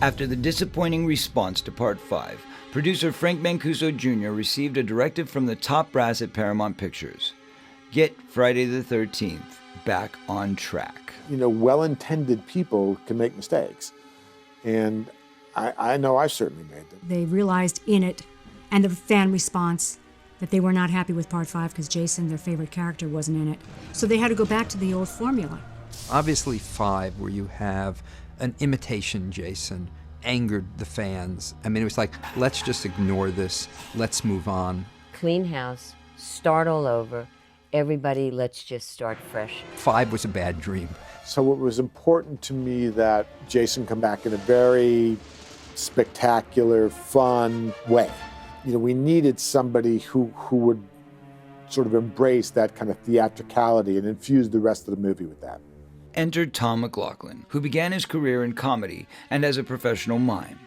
After the disappointing response to Part 5, producer Frank Mancuso Jr. received a directive from the top brass at Paramount Pictures. Get Friday the 13th back on track. You know, well-intended people can make mistakes. And I know I've certainly made them. They realized in it, and the fan response, that they were not happy with Part 5 because Jason, their favorite character, wasn't in it. So they had to go back to the old formula. Obviously 5, where you have an imitation Jason, angered the fans. I mean, it was like, let's just ignore this, let's move on. Clean house, start all over, everybody, let's just start fresh. 5 was a bad dream. So it was important to me that Jason come back in a very spectacular, fun way. You know, we needed somebody who would sort of embrace that kind of theatricality and infuse the rest of the movie with that. Enter Tom McLoughlin, who began his career in comedy and as a professional mime.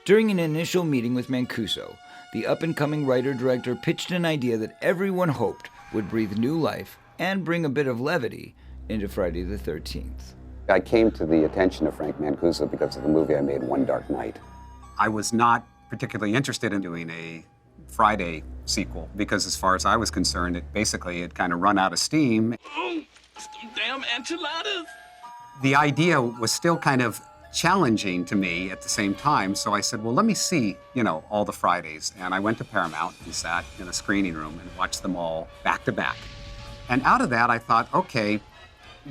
During an initial meeting with Mancuso, the up-and-coming writer-director pitched an idea that everyone hoped would breathe new life and bring a bit of levity into Friday the 13th. I came to the attention of Frank Mancuso because of the movie I made, One Dark Night. I was not particularly interested in doing a Friday sequel because as far as I was concerned, it kind of run out of steam. Damn enchiladas! The idea was still kind of challenging to me at the same time, so I said, well, let me see, all the Fridays. And I went to Paramount and sat in a screening room and watched them all back to back. And out of that, I thought, okay,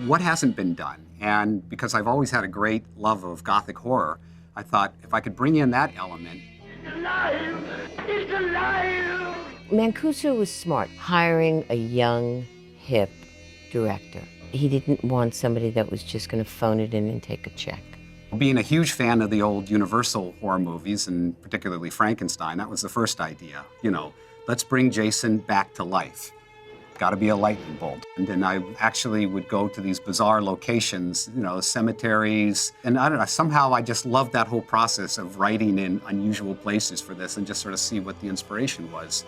what hasn't been done? And because I've always had a great love of Gothic horror, I thought if I could bring in that element. It's alive! It's alive! Mancuso was smart, hiring a young, hip director. He didn't want somebody that was just going to phone it in and take a check. Being a huge fan of the old Universal horror movies, and particularly Frankenstein, that was the first idea. Let's bring Jason back to life. Got to be a lightning bolt. And then I actually would go to these bizarre locations, cemeteries. And I don't know, somehow I just loved that whole process of writing in unusual places for this and just sort of see what the inspiration was.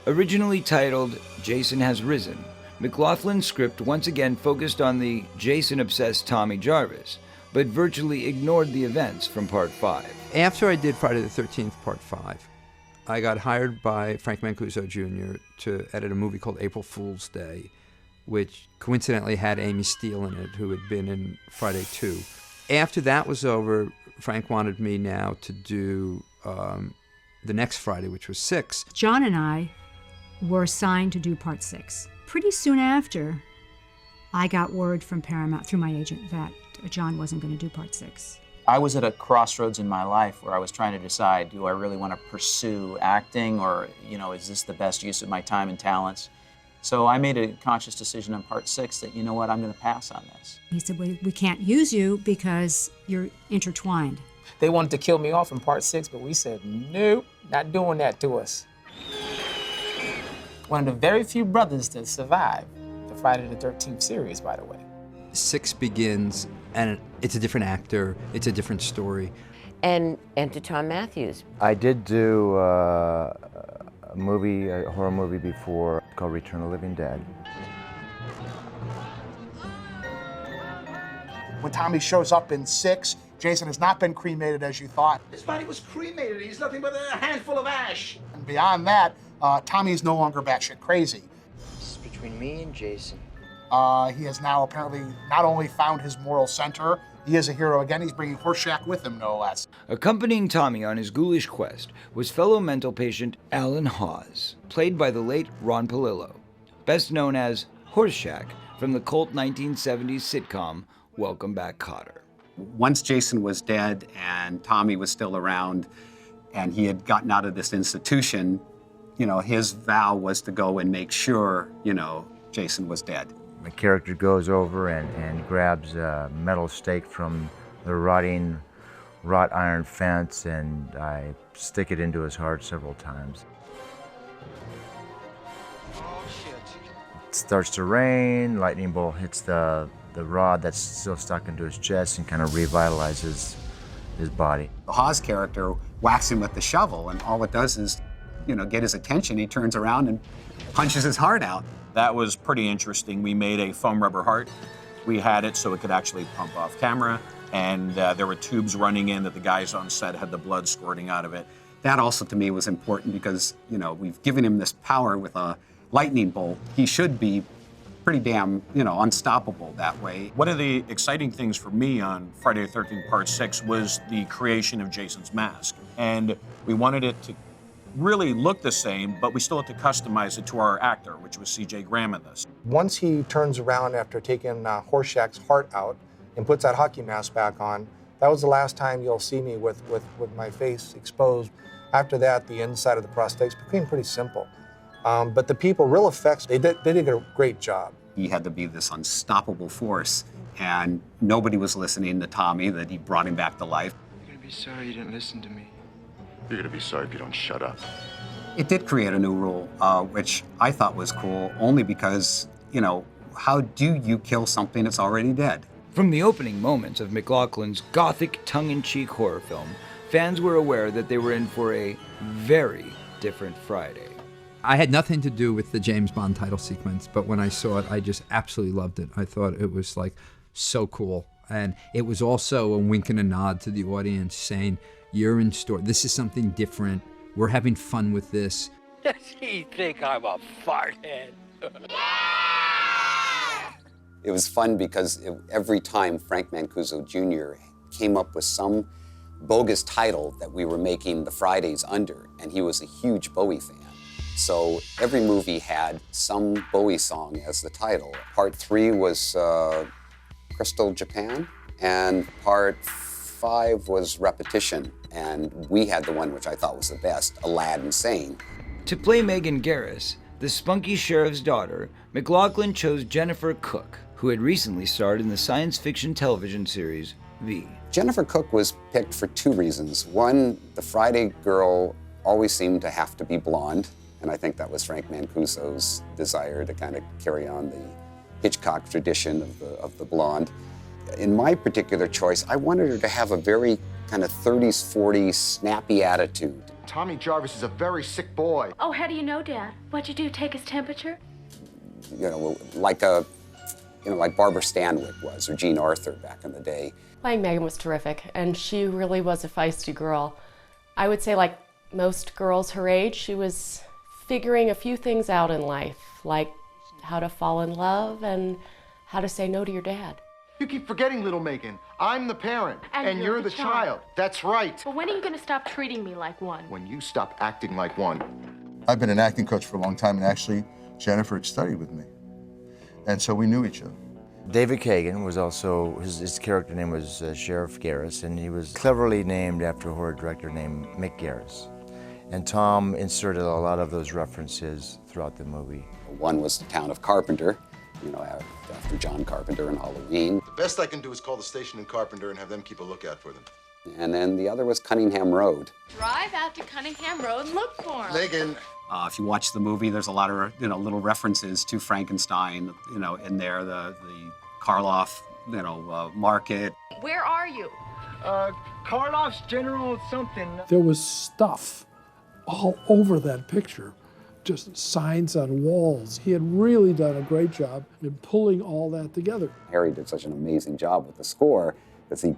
Originally titled Jason Has Risen, McLoughlin's script once again focused on the Jason-obsessed Tommy Jarvis, but virtually ignored the events from Part 5. After I did Friday the 13th, Part 5, I got hired by Frank Mancuso Jr. to edit a movie called April Fool's Day, which coincidentally had Amy Steele in it, who had been in Friday 2. After that was over, Frank wanted me now to do the next Friday, which was 6. John and I were assigned to do Part 6. Pretty soon after, I got word from Paramount through my agent that John wasn't going to do Part 6. I was at a crossroads in my life where I was trying to decide, do I really want to pursue acting or, is this the best use of my time and talents? So I made a conscious decision on Part 6 that, I'm going to pass on this. He said, we can't use you because you're intertwined. They wanted to kill me off in Part 6, but we said, nope, not doing that to us. One of the very few brothers to survive the Friday the 13th series, by the way. 6 begins, and it's a different actor, it's a different story. And enter Tom Matthews. I did do a horror movie before called Return of the Living Dead. When Tommy shows up in 6, Jason has not been cremated as you thought. His body was cremated. He's nothing but a handful of ash. And beyond that, Tommy's no longer batshit crazy. This is between me and Jason. He has now apparently not only found his moral center, he is a hero again. He's bringing Horshack with him, no less. Accompanying Tommy on his ghoulish quest was fellow mental patient Alan Hawes, played by the late Ron Palillo, best known as Horshack from the cult 1970s sitcom Welcome Back, Kotter. Once Jason was dead and Tommy was still around and he had gotten out of this institution, his vow was to go and make sure, Jason was dead. My character goes over and grabs a metal stake from the rotting wrought iron fence, and I stick it into his heart several times. Oh, shit. It starts to rain, lightning bolt hits the rod that's still stuck into his chest and kind of revitalizes his body. The Hawes character whacks him with the shovel, and all it does is, get his attention. He turns around and punches his heart out. That was pretty interesting. We made a foam rubber heart. We had it so it could actually pump off camera. and there were tubes running in that the guys on set had the blood squirting out of it. That also to me was important because, you know, we've given him this power with a lightning bolt. He should be pretty damn, you know, unstoppable that way. One of the exciting things for me on Friday the 13th Part 6 was the creation of Jason's mask. And we wanted it to really look the same, but we still had to customize it to our actor, which was C.J. Graham in this. Once he turns around after taking Horshack's heart out and puts that hockey mask back on, that was the last time you'll see me with my face exposed. After that, the inside of the prosthetics became pretty simple. But the people, real effects, they did a great job. He had to be this unstoppable force, and nobody was listening to Tommy, that he brought him back to life. You're gonna be sorry you didn't listen to me. You're gonna be sorry if you don't shut up. It did create a new rule, which I thought was cool, only because, you know, how do you kill something that's already dead? From the opening moments of McLaughlin's gothic, tongue-in-cheek horror film, fans were aware that they were in for a very different Friday. I had nothing to do with the James Bond title sequence, but when I saw it, I just absolutely loved it. I thought it was like so cool. And it was also a wink and a nod to the audience saying, you're in store. This is something different. We're having fun with this. Does he think I'm a farthead? It was fun because every time Frank Mancuso Jr. came up with some bogus title that we were making the Fridays under, and he was a huge Bowie fan. So every movie had some Bowie song as the title. Part 3 was Crystal Japan, and Part 5 was Repetition, and we had the one which I thought was the best, Aladdin Sane. To play Megan Garris, the spunky sheriff's daughter, McLaughlin chose Jennifer Cook, who had recently starred in the science fiction television series V. Jennifer Cook was picked for 2 reasons. One, the Friday girl always seemed to have to be blonde, and I think that was Frank Mancuso's desire to kind of carry on the Hitchcock tradition of the blonde. In my particular choice, I wanted her to have a very kind of 30s, 40s snappy attitude. Tommy Jarvis is a very sick boy. Oh, how do you know, Dad? What'd you do, take his temperature? You know, like Barbara Stanwyck was, or Jean Arthur back in the day. Playing Megan was terrific, and she really was a feisty girl. I would say, like most girls her age, she was figuring a few things out in life, like how to fall in love and how to say no to your dad. You keep forgetting, little Megan. I'm the parent, And you're the child. That's right. But when are you going to stop treating me like one? When you stop acting like one. I've been an acting coach for a long time, and actually, Jennifer had studied with me. And so we knew each other. David Kagan was also, his character name was Sheriff Garris, and he was cleverly named after a horror director named Mick Garris. And Tom inserted a lot of those references throughout the movie. One was the town of Carpenter, you know, after John Carpenter and Halloween. The best I can do is call the station in Carpenter and have them keep a lookout for them. And then the other was Cunningham Road. Drive out to Cunningham Road and look for him. Megan. If you watch the movie, there's a lot of, you know, little references to Frankenstein, you know, in there, the Karloff, you know, market. Where are you? Karloff's General something. There was stuff all over that picture, just signs on walls. He had really done a great job in pulling all that together. Harry did such an amazing job with the score, because he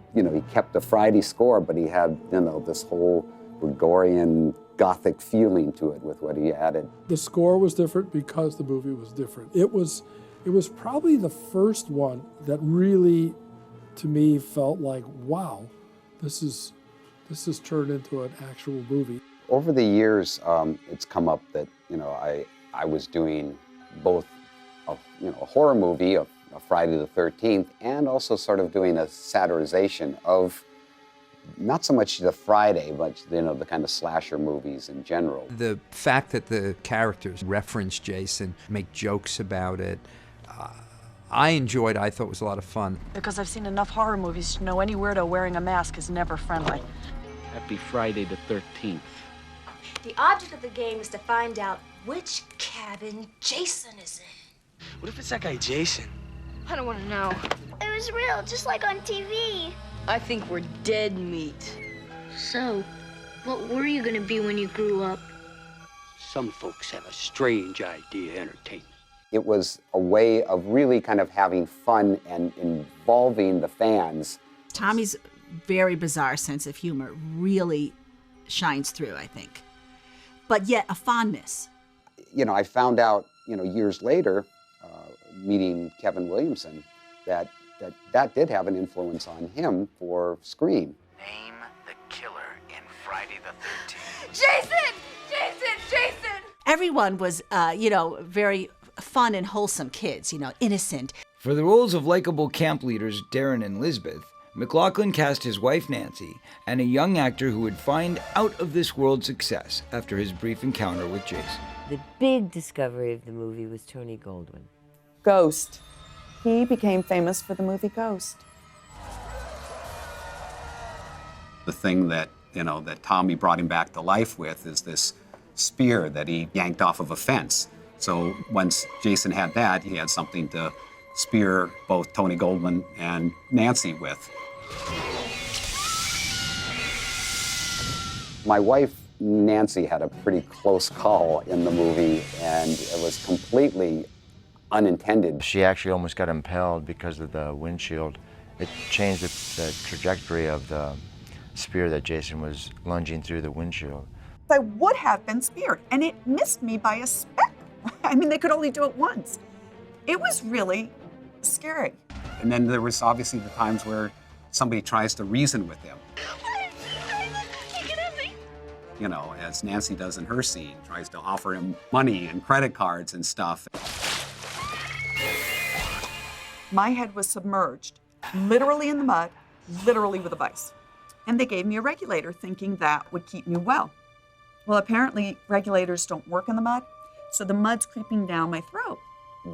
kept the Friday score, but he had, you know, this whole Gregorian Gothic feeling to it with what he added. The score was different because the movie was different. It was probably the first one that really, to me, felt like, wow, this is turned into an actual movie. Over the years, it's come up that, you know, I was doing both a horror movie, a Friday the 13th, and also sort of doing a satirization of not so much the Friday, but, you know, the kind of slasher movies in general. The fact that the characters reference Jason, make jokes about it, I enjoyed. I thought it was a lot of fun. Because I've seen enough horror movies to know any weirdo wearing a mask is never friendly. Happy Friday the 13th. The object of the game is to find out which cabin Jason is in. What if it's that guy Jason? I don't want to know. It was real, just like on TV. I think we're dead meat. So, what were you gonna be when you grew up? Some folks have a strange idea of entertainment. It was a way of really kind of having fun and involving the fans Tommy's very bizarre sense of humor really shines through, I think. But yet a fondness. You know, I found out, you know, years later, meeting Kevin Williamson, that did have an influence on him for Scream. Name the killer in Friday the 13th. Jason! Jason! Jason! Everyone was, very fun and wholesome kids, innocent. For the roles of likable camp leaders Darren and Lisbeth, McLaughlin cast his wife Nancy and a young actor who would find out-of-this-world success after his brief encounter with Jason. The big discovery of the movie was Tony Goldwyn. Ghost. He became famous for the movie Ghost. The thing that, that Tommy brought him back to life with is this spear that he yanked off of a fence. So once Jason had that, he had something to spear both Tony Goldwyn and Nancy with. My wife, Nancy, had a pretty close call in the movie, and it was completely unintended. She actually almost got impaled because of the windshield. It changed the trajectory of the spear that Jason was lunging through the windshield. I would have been speared, and it missed me by a speck. I mean, they could only do it once. It was really scary. And then there was obviously the times where somebody tries to reason with him. As Nancy does in her scene, tries to offer him money and credit cards and stuff. My head was submerged, literally in the mud, literally with a vice. And they gave me a regulator thinking that would keep me well. Well, apparently regulators don't work in the mud, so the mud's creeping down my throat.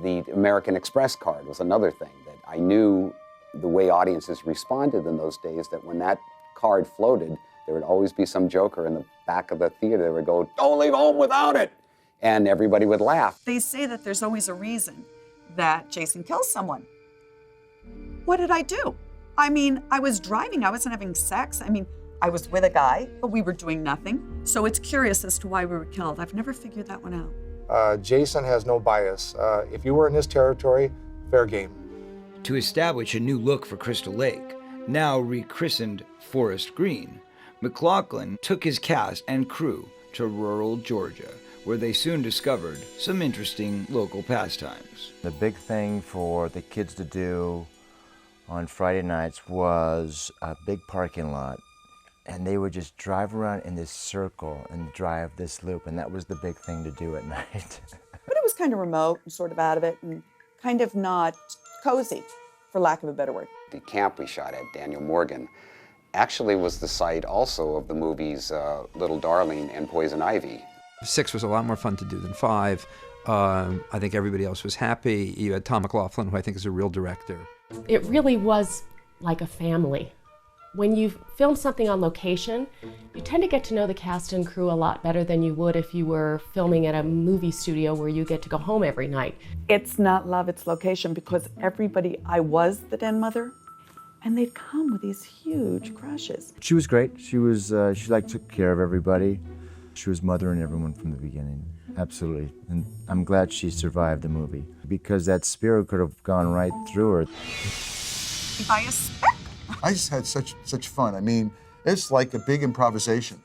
The American Express card was another thing that I knew the way audiences responded in those days, that when that card floated, there would always be some joker in the back of the theater that would go, "Don't leave home without it!" And everybody would laugh. They say that there's always a reason that Jason kills someone. What did I do? I mean, I was driving, I wasn't having sex. I mean, I was with a guy, but we were doing nothing. So it's curious as to why we were killed. I've never figured that one out. Jason has no bias. If you were in his territory, fair game. To establish a new look for Crystal Lake, now rechristened Forest Green, McLaughlin took his cast and crew to rural Georgia, where they soon discovered some interesting local pastimes. The big thing for the kids to do on Friday nights was a big parking lot, and they would just drive around in this circle and drive this loop, and that was the big thing to do at night. But it was kind of remote and sort of out of it and kind of not cozy, for lack of a better word. The camp we shot at, Daniel Morgan, actually was the site also of the movies Little Darling and Poison Ivy. 6 was a lot more fun to do than 5. I think everybody else was happy. You had Tom McLaughlin, who I think is a real director. It really was like a family. When you film something on location, you tend to get to know the cast and crew a lot better than you would if you were filming at a movie studio where you get to go home every night. It's not love, it's location, because I was the den mother, and they'd come with these huge crushes. She was great. She took care of everybody. She was mothering everyone from the beginning. Absolutely. And I'm glad she survived the movie, because that spear could have gone right through her. By a speck. I just had such fun. I mean, it's like a big improvisation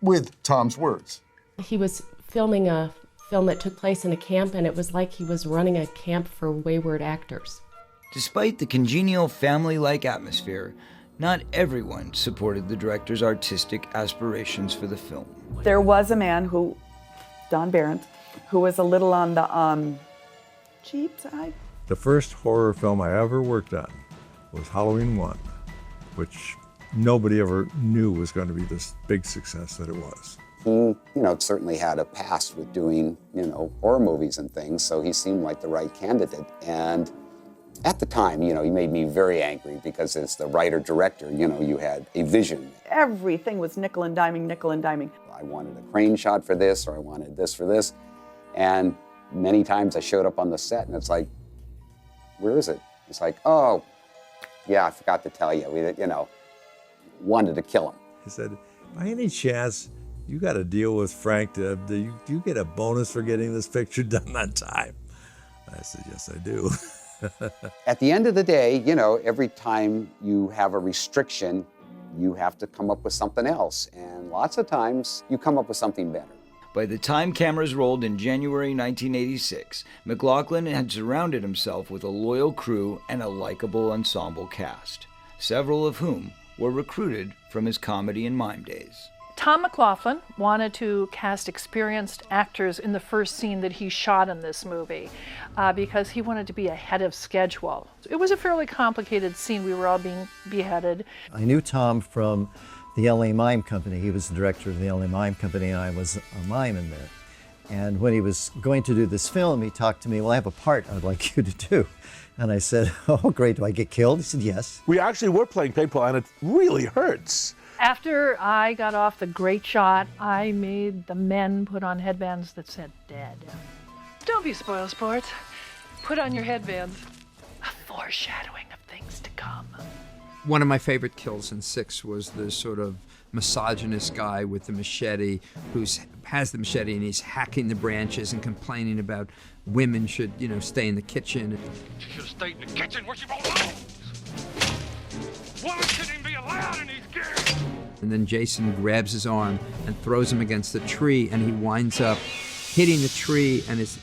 with Tom's words. He was filming a film that took place in a camp, and it was like he was running a camp for wayward actors. Despite the congenial family-like atmosphere, not everyone supported the director's artistic aspirations for the film. There was a man Don Barrett, who was a little on the cheap side. The first horror film I ever worked on was Halloween 1, which nobody ever knew was going to be this big success that it was. He, certainly had a past with doing, horror movies and things, so he seemed like the right candidate. And at the time, he made me very angry because as the writer-director, you had a vision. Everything was nickel and diming, nickel and diming. I wanted a crane shot for this, or I wanted this for this. And many times I showed up on the set and it's like, where is it? It's like, oh, yeah, I forgot to tell you. We, wanted to kill him. He said, by any chance, you got to deal with Frank. Do you get a bonus for getting this picture done on time? I said, yes, I do. At the end of the day, you know, every time you have a restriction, you have to come up with something else. And lots of times you come up with something better. By the time cameras rolled in January 1986, McLaughlin had surrounded himself with a loyal crew and a likable ensemble cast, several of whom were recruited from his comedy and mime days. Tom McLaughlin wanted to cast experienced actors in the first scene that he shot in this movie because he wanted to be ahead of schedule. It was a fairly complicated scene. We were all being beheaded. I knew Tom from the LA Mime Company. He was the director of the LA Mime Company, and I was a mime in there. And when he was going to do this film, he talked to me, well, I have a part I'd like you to do. And I said, oh, great, do I get killed? He said, yes. We actually were playing paintball, and it really hurts. After I got off the great shot, I made the men put on headbands that said dead. Don't be spoil sports. Put on your headbands. A foreshadowing of things to come. One of my favorite kills in 6 was the sort of misogynist guy with the machete who has the machete and he's hacking the branches and complaining about women should, you know, stay in the kitchen. She should have stayed in the kitchen where she belongs. Women shouldn't even be allowed in these gears. And then Jason grabs his arm and throws him against the tree, and he winds up hitting the tree, and his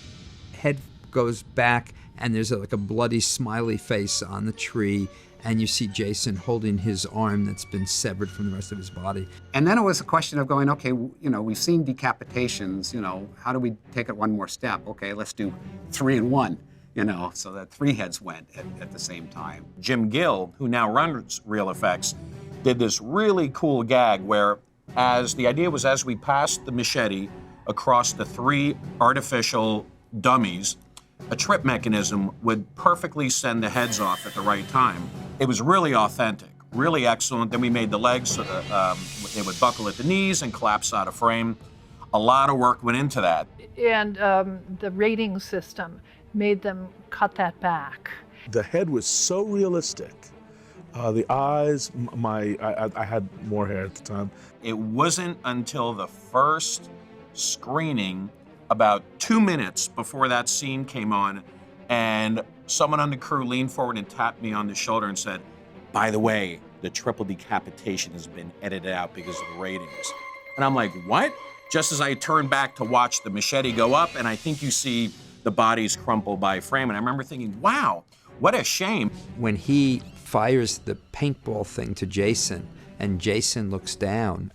head goes back, and there's like a bloody smiley face on the tree, and you see Jason holding his arm that's been severed from the rest of his body. And then it was a question of going, okay, you know, we've seen decapitations, you know, how do we take it one more step? Okay, let's do 3 in 1. You know, so that 3 heads went at the same time. Jim Gill, who now runs Real Effects, did this really cool gag where the idea was as we passed the machete across the 3 artificial dummies, a trip mechanism would perfectly send the heads off at the right time. It was really authentic, really excellent. Then we made the legs so that they would buckle at the knees and collapse out of frame. A lot of work went into that. And the rating system made them cut that back. The head was so realistic. The eyes, I had more hair at the time. It wasn't until the first screening, about 2 minutes before that scene came on, and someone on the crew leaned forward and tapped me on the shoulder and said, by the way, the triple decapitation has been edited out because of the ratings. And I'm like, what? Just as I turned back to watch the machete go up, and I think you see the bodies crumple by frame. And I remember thinking, wow, what a shame. When he fires the paintball thing to Jason and Jason looks down,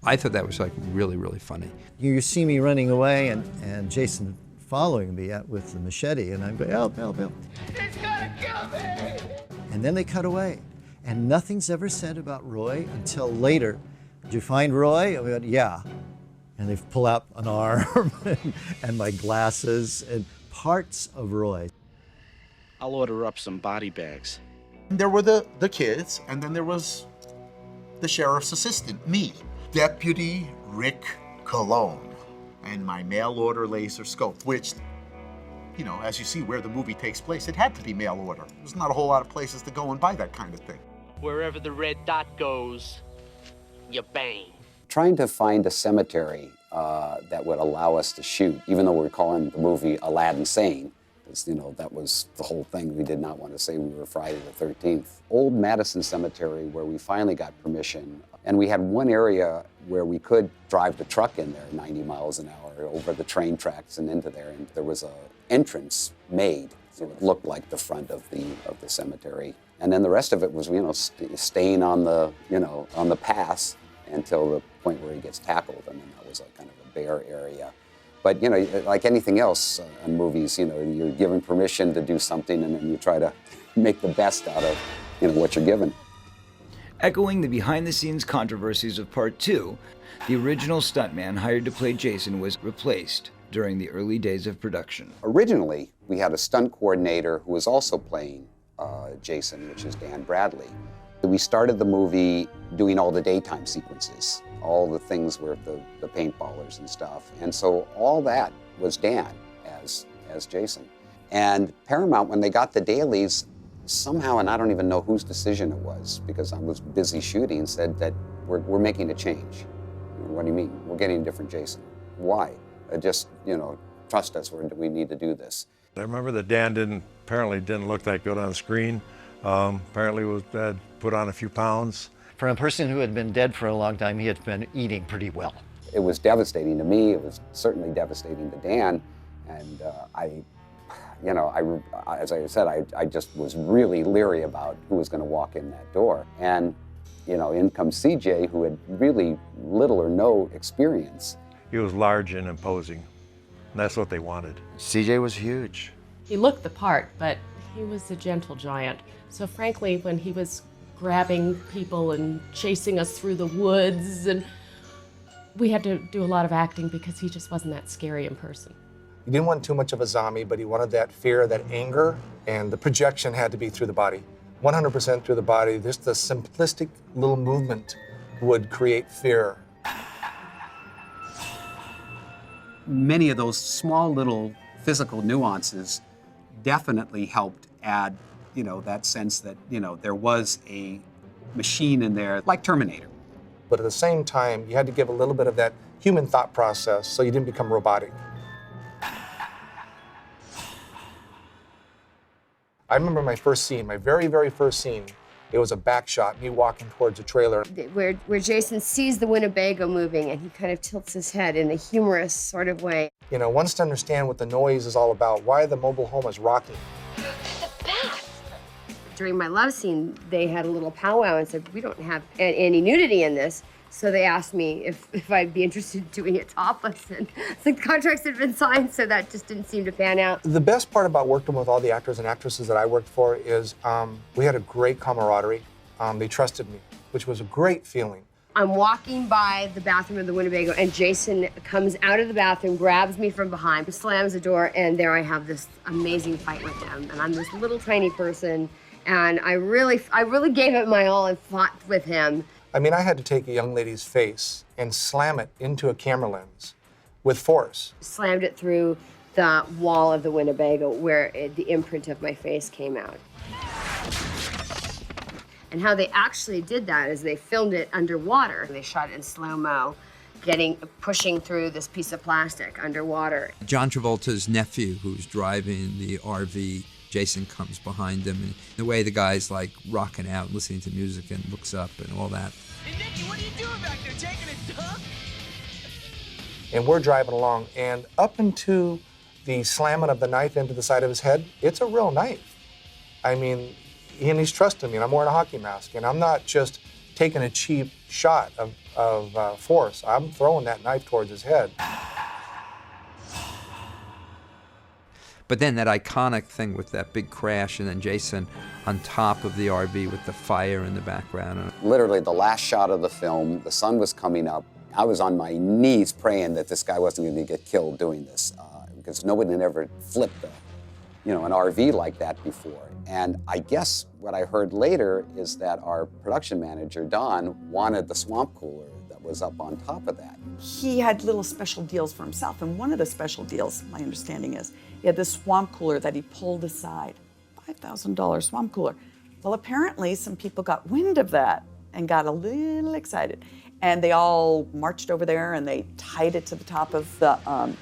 I thought that was like really, really funny. You see me running away and Jason following me with the machete, and I'm going, help, help, help. He's gonna kill me! And then they cut away. And nothing's ever said about Roy until later. Did you find Roy? And we went, yeah. And they pull out an arm and my glasses and parts of Roy. I'll order up some body bags. There were the kids, and then there was the sheriff's assistant, me, Deputy Rick Colon, and my mail order laser scope, which, you know, as you see where the movie takes place, it had to be mail order. There's not a whole lot of places to go and buy that kind of thing. Wherever the red dot goes, you bang. Trying to find a cemetery that would allow us to shoot, even though we're calling the movie Aladdin Sane, because, you know, that was the whole thing. We did not want to say we were Friday the 13th. Old Madison Cemetery, where we finally got permission, and we had one area where we could drive the truck in there 90 miles an hour over the train tracks and into there, and there was an entrance made, so it looked like the front of the cemetery. And then the rest of it was, you know, staying on the, you know, on the pass until the point where he gets tackled, and then that was a kind of a bare area. But, you know, like anything else in movies, you know, you're given permission to do something, and then you try to make the best out of, you know, what you're given. Echoing the behind-the-scenes controversies of Part 2, the original stuntman hired to play Jason was replaced during the early days of production. Originally, we had a stunt coordinator who was also playing Jason, which is Dan Bradley. We started the movie doing all the daytime sequences, all the things with the paintballers and stuff. And so all that was Dan as Jason. And Paramount, when they got the dailies, somehow, and I don't even know whose decision it was, because I was busy shooting, said that we're making a change. What do you mean? We're getting a different Jason. Why? Just, you know, trust us, we need to do this. I remember that Dan apparently didn't look that good on screen. Apparently was put on a few pounds. For a person who had been dead for a long time, he had been eating pretty well. It was devastating to me. It was certainly devastating to Dan. And as I said, I just was really leery about who was going to walk in that door. And, in comes CJ, who had really little or no experience. He was large and imposing, and that's what they wanted. CJ was huge. He looked the part, but he was a gentle giant. So frankly, when he was grabbing people and chasing us through the woods, and we had to do a lot of acting because he just wasn't that scary in person. He didn't want too much of a zombie, but he wanted that fear, that anger, and the projection had to be through the body. 100% through the body. Just the simplistic little movement would create fear. Many of those small little physical nuances definitely helped add, that sense that, there was a machine in there, like Terminator. But at the same time, you had to give a little bit of that human thought process so you didn't become robotic. I remember my first scene, my very, very first scene. It was a back shot, me walking towards a trailer. Where Jason sees the Winnebago moving and he kind of tilts his head in a humorous sort of way. Wants to understand what the noise is all about, why the mobile home is rocking. During my love scene, they had a little powwow and said, we don't have any nudity in this. So they asked me if I'd be interested in doing it topless, and the contracts had been signed, so that just didn't seem to pan out. The best part about working with all the actors and actresses that I worked for is we had a great camaraderie. They trusted me, which was a great feeling. I'm walking by the bathroom of the Winnebago, and Jason comes out of the bathroom, grabs me from behind, slams the door, and there I have this amazing fight with him. And I'm this little tiny person, and I really gave it my all and fought with him. I mean, I had to take a young lady's face and slam it into a camera lens with force. Slammed it through the wall of the Winnebago where the imprint of my face came out. And how they actually did that is they filmed it underwater. They shot it in slow-mo, pushing through this piece of plastic underwater. John Travolta's nephew, who's driving the RV, Jason comes behind him, and the way the guy's like rocking out, listening to music, and looks up and all that. Hey, Nicky, what are you doing back there? Taking a dump? And we're driving along, and up into the slamming of the knife into the side of his head, it's a real knife. I mean, and he's trusting me, and I'm wearing a hockey mask, and I'm not just taking a cheap shot of force. I'm throwing that knife towards his head. But then that iconic thing with that big crash, and then Jason on top of the RV with the fire in the background. Literally the last shot of the film, the sun was coming up. I was on my knees praying that this guy wasn't going to get killed doing this, because nobody had ever flipped an RV like that before. And I guess what I heard later is that our production manager, Don, wanted the swamp cooler that was up on top of that. He had little special deals for himself, and one of the special deals, my understanding is, he had this swamp cooler that he pulled aside. $5,000 swamp cooler. Well, apparently some people got wind of that and got a little excited. And they all marched over there and they tied it to the top of the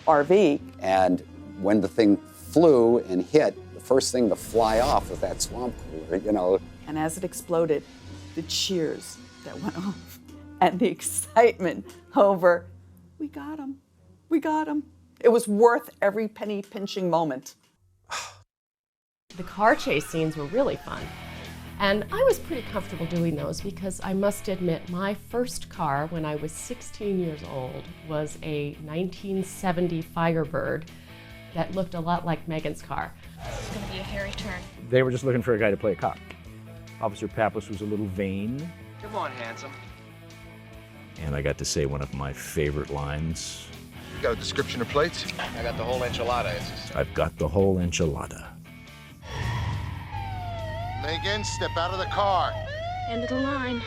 RV. And when the thing flew and hit, the first thing to fly off was that swamp cooler, And as it exploded, the cheers that went off and the excitement over, we got him, we got him. It was worth every penny pinching moment. The car chase scenes were really fun. And I was pretty comfortable doing those because I must admit my first car when I was 16 years old was a 1970 Firebird that looked a lot like Megan's car. It's going to be a hairy turn. They were just looking for a guy to play a cop. Officer Pappas was a little vain. Come on, handsome. And I got to say one of my favorite lines. You got a description of plates? I got the whole enchilada. I've got the whole enchilada. Megan, step out of the car. End of the line.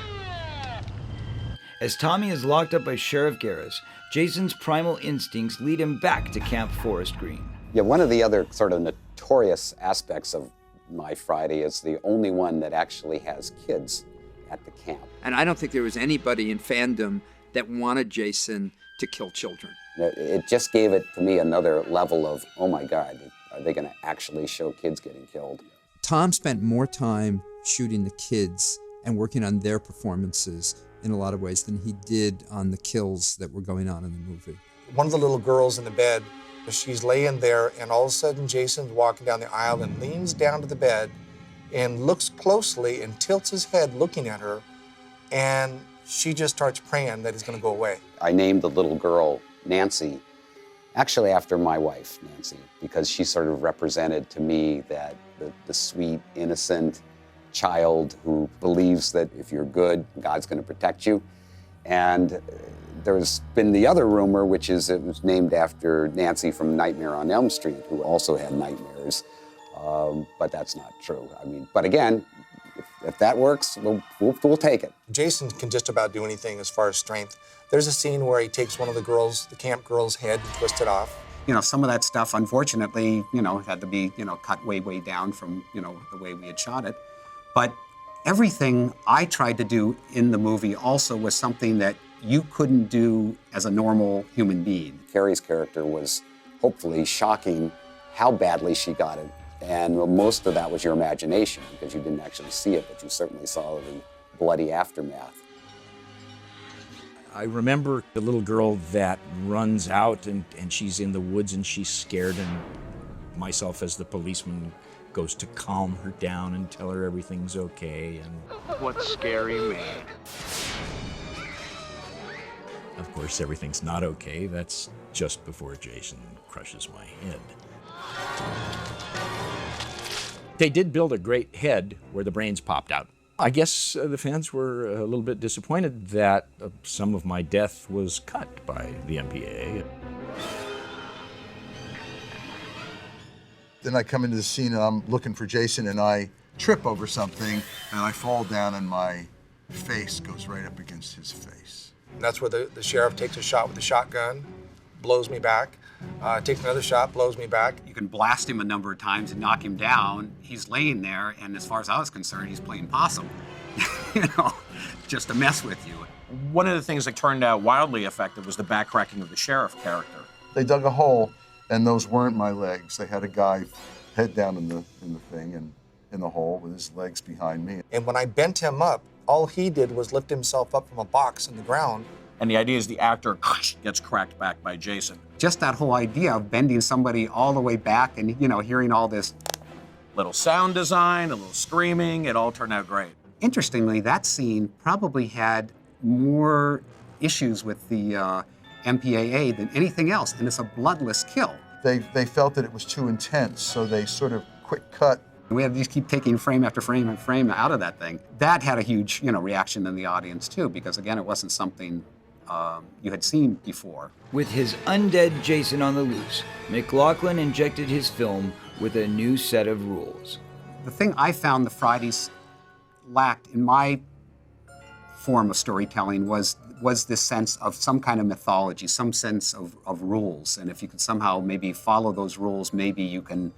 As Tommy is locked up by Sheriff Garris, Jason's primal instincts lead him back to Camp Forest Green. Yeah, one of the other sort of notorious aspects of My Friday is the only one that actually has kids at the camp. And I don't think there was anybody in fandom that wanted Jason to kill children. It just gave it to me another level of, oh my God, they going to actually show kids getting killed? Tom spent more time shooting the kids and working on their performances in a lot of ways than he did on the kills that were going on in the movie. One of the little girls in the bed, she's laying there, and all of a sudden Jason's walking down the aisle and leans down to the bed and looks closely and tilts his head looking at her, and she just starts praying that he's going to go away. I named the little girl Nancy, actually after my wife, Nancy, because she sort of represented to me that the sweet, innocent child who believes that if you're good, God's going to protect you. And there's been the other rumor, which is it was named after Nancy from Nightmare on Elm Street, who also had nightmares. But that's not true. I mean, but again, if that works, we'll take it. Jason can just about do anything as far as strength. There's a scene where he takes one of the girls, the camp girl's head, and twists it off. You know, some of that stuff, unfortunately, had to be, cut way, way down from, the way we had shot it. But everything I tried to do in the movie also was something that you couldn't do as a normal human being. Carrie's character was hopefully shocking how badly she got it. And most of that was your imagination, because you didn't actually see it, but you certainly saw the bloody aftermath. I remember the little girl that runs out and she's in the woods and she's scared, and myself as the policeman goes to calm her down and tell her everything's okay. And What's scary me? of course, everything's not okay. That's just before Jason crushes my head. They did build a great head where the brains popped out. I guess the fans were a little bit disappointed that some of my death was cut by the MPAA. Then I come into the scene and I'm looking for Jason and I trip over something and I fall down and my face goes right up against his face. And that's where the sheriff takes a shot with a shotgun, blows me back, takes another shot, blows me back. You can blast him a number of times and knock him down. He's laying there, and as far as I was concerned, he's playing possum. Just to mess with you. One of the things that turned out wildly effective was the backcracking of the sheriff character. They dug a hole and those weren't my legs. They had a guy head down in the thing and in the hole with his legs behind me. And when I bent him up, all he did was lift himself up from a box in the ground. And the idea is the actor gets cracked back by Jason. Just that whole idea of bending somebody all the way back and, hearing all this. Little sound design, a little screaming, it all turned out great. Interestingly, that scene probably had more issues with the MPAA than anything else, and it's a bloodless kill. They felt that it was too intense, so they sort of quick cut. We had these keep taking frame after frame and frame out of that thing. That had a huge, reaction in the audience too, because again, it wasn't something you had seen before. With his undead Jason on the loose, McLaughlin injected his film with a new set of rules. The thing I found the Fridays lacked in my form of storytelling was this sense of some kind of mythology, some sense of rules. And if you could somehow maybe follow those rules, maybe you can,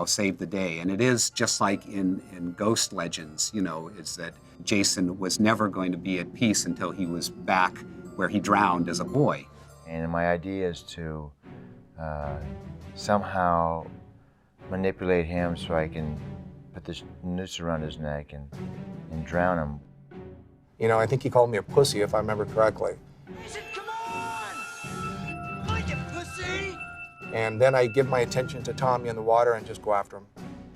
save the day. And it is just like in Ghost Legends, is that Jason was never going to be at peace until he was back where he drowned as a boy. And my idea is to somehow manipulate him so I can put this noose around his neck and drown him. I think he called me a pussy, if I remember correctly. He said, come on! Like it, pussy! And then I give my attention to Tommy in the water and just go after him.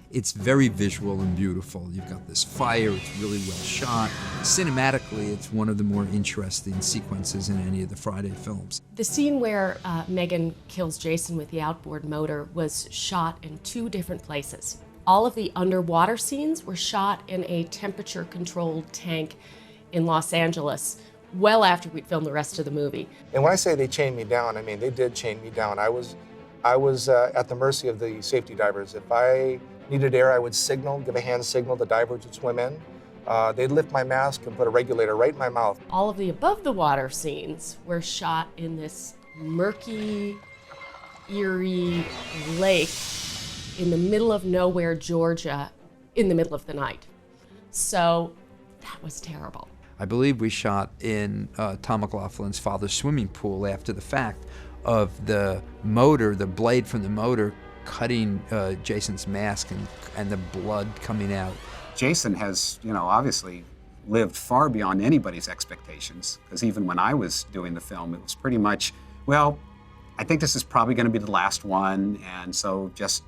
It's very visual and beautiful. You've got this fire, it's really well shot. Cinematically, it's one of the more interesting sequences in any of the Friday films. The scene where Megan kills Jason with the outboard motor was shot in 2 different places. All of the underwater scenes were shot in a temperature-controlled tank in Los Angeles, well after we'd filmed the rest of the movie. And when I say they chained me down, I mean they did chain me down. I was at the mercy of the safety divers. If I needed air, I would signal, give a hand signal, the divers would swim in. They'd lift my mask and put a regulator right in my mouth. All of the above-the-water scenes were shot in this murky, eerie lake in the middle of nowhere, Georgia, in the middle of the night. So that was terrible. I believe we shot in Tom McLaughlin's father's swimming pool after the fact of the motor, the blade from the motor cutting Jason's mask and the blood coming out. Jason has, obviously lived far beyond anybody's expectations, because even when I was doing the film, it was pretty much, well, I think this is probably going to be the last one, and so just,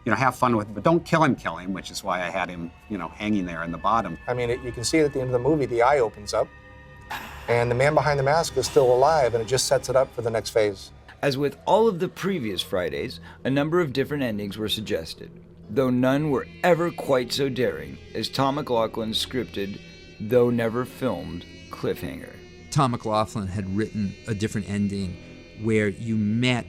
have fun with it, but don't kill him, which is why I had him, hanging there in the bottom. I mean, you can see it at the end of the movie, the eye opens up, and the man behind the mask is still alive, and it just sets it up for the next phase. As with all of the previous Fridays, a number of different endings were suggested, though none were ever quite so daring as Tom McLaughlin's scripted, though never filmed, cliffhanger. Tom McLaughlin had written a different ending where you met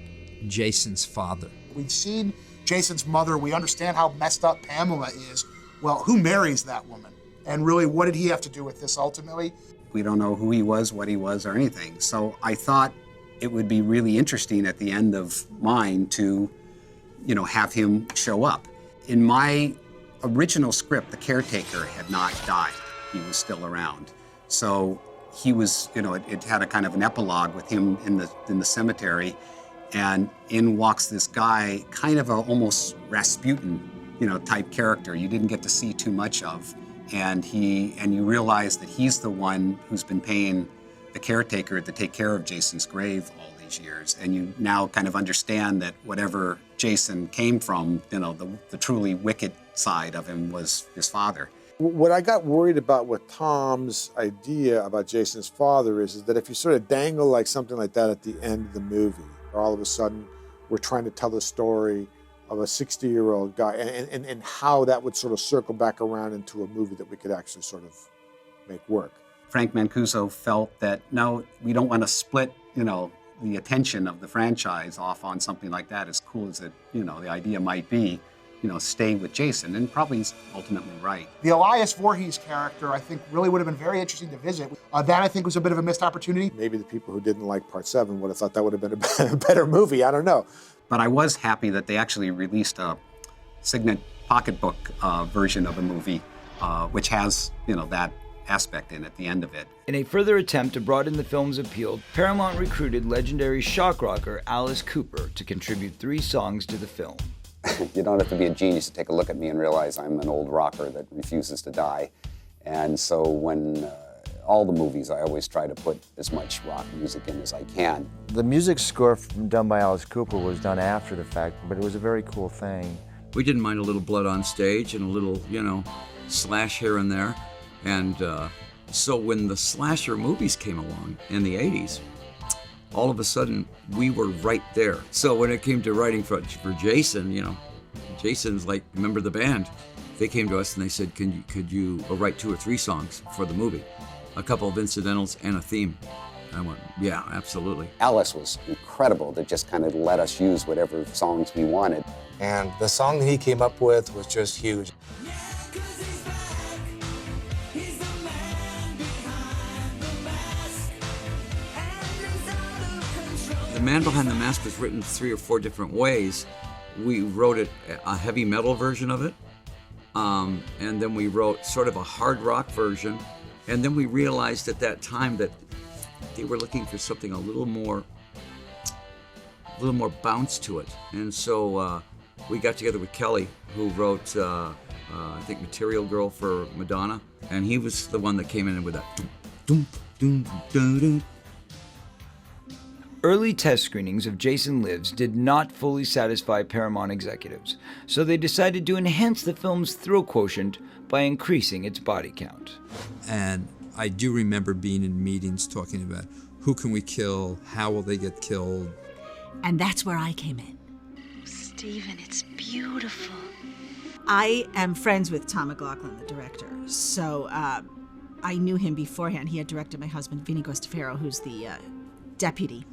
Jason's father. We've seen Jason's mother. We understand how messed up Pamela is. Well, who marries that woman? And really, what did he have to do with this ultimately? We don't know who he was, what he was, or anything. So I thought it would be really interesting at the end of mine to, have him show up. In my original script, the caretaker had not died. He was still around. So he was, it had a kind of an epilogue with him in the cemetery, and in walks this guy, kind of a almost Rasputin, type character you didn't get to see too much of. And you realize that he's the one who's been paying the caretaker to take care of Jason's grave all these years. And you now kind of understand that whatever Jason came from, the truly wicked side of him was his father. What I got worried about with Tom's idea about Jason's father is that if you sort of dangle like something like that at the end of the movie, all of a sudden we're trying to tell the story of a 60-year-old guy and how that would sort of circle back around into a movie that we could actually sort of make work. Frank Mancuso felt that, no, we don't want to split, the attention of the franchise off on something like that, as cool as it, the idea might be. Stay with Jason, and probably he's ultimately right. The Elias Voorhees character, I think, really would have been very interesting to visit. That, I think, was a bit of a missed opportunity. Maybe the people who didn't like Part 7 would have thought that would have been a better movie. I don't know. But I was happy that they actually released a Signet pocketbook version of the movie, which has, that aspect in at the end of it. In a further attempt to broaden the film's appeal, Paramount recruited legendary shock rocker Alice Cooper to contribute 3 songs to the film. You don't have to be a genius to take a look at me and realize I'm an old rocker that refuses to die. And so when all the movies, I always try to put as much rock music in as I can. The music score done by Alice Cooper was done after the fact, but it was a very cool thing. We didn't mind a little blood on stage and a little, slash here and there. And so when the slasher movies came along in the 80s, all of a sudden, we were right there. So when it came to writing for Jason, Jason's like a member of the band. They came to us and they said, could you write 2 or 3 songs for the movie? A couple of incidentals and a theme. And I went, yeah, absolutely. Alice was incredible to just kind of let us use whatever songs we wanted. And the song that he came up with was just huge. The Man Behind the Mask was written 3 or 4 different ways. We wrote a heavy metal version of it, and then we wrote sort of a hard rock version, and then we realized at that time that they were looking for something a little more bounce to it. And so we got together with Kelly, who wrote, I think, Material Girl for Madonna, and he was the one that came in with that doom, doom, doom, doom, doom. Early test screenings of Jason Lives did not fully satisfy Paramount executives, so they decided to enhance the film's thrill quotient by increasing its body count. And I do remember being in meetings talking about who can we kill, how will they get killed. And that's where I came in. Stephen, it's beautiful. I am friends with Tom McLaughlin, the director, so I knew him beforehand. He had directed my husband, Vinny Gostafaro, who's the deputy.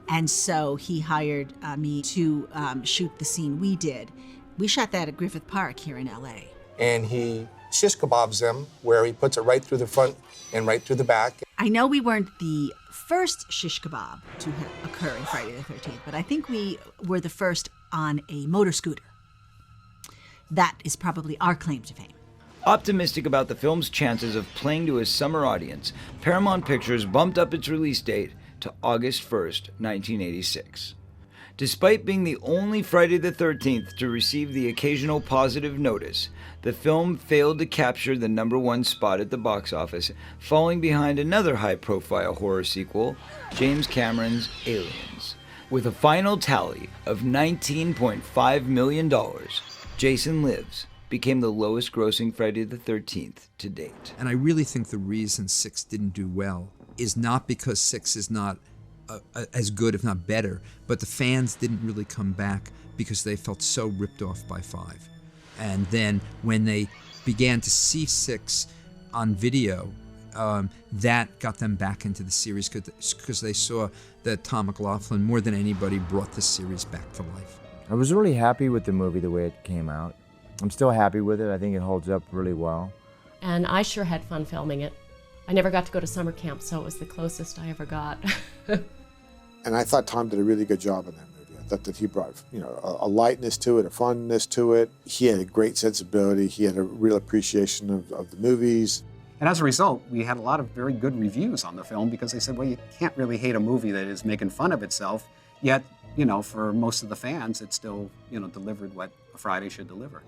And so he hired me to shoot the scene we did. We shot that at Griffith Park here in LA. And he shish kebabs them, where he puts it right through the front and right through the back. I know we weren't the first shish kebab to occur in Friday the 13th, but I think we were the first on a motor scooter. That is probably our claim to fame. Optimistic about the film's chances of playing to a summer audience, Paramount Pictures bumped up its release date to August 1st, 1986. Despite being the only Friday the 13th to receive the occasional positive notice, the film failed to capture the #1 spot at the box office, falling behind another high-profile horror sequel, James Cameron's Aliens. With a final tally of $19.5 million, Jason Lives became the lowest-grossing Friday the 13th to date. And I really think the reason 6 didn't do well is not because 6 is not as good, if not better, but the fans didn't really come back because they felt so ripped off by 5. And then when they began to see 6 on video, that got them back into the series because they saw that Tom McLoughlin, more than anybody, brought the series back to life. I was really happy with the movie the way it came out. I'm still happy with it. I think it holds up really well. And I sure had fun filming it. I never got to go to summer camp, so it was the closest I ever got. And I thought Tom did a really good job in that movie. I thought that he brought, a lightness to it, a funness to it. He had a great sensibility. He had a real appreciation of the movies. And as a result, we had a lot of very good reviews on the film because they said, well, you can't really hate a movie that is making fun of itself, yet, for most of the fans, it still, delivered what a Friday should deliver.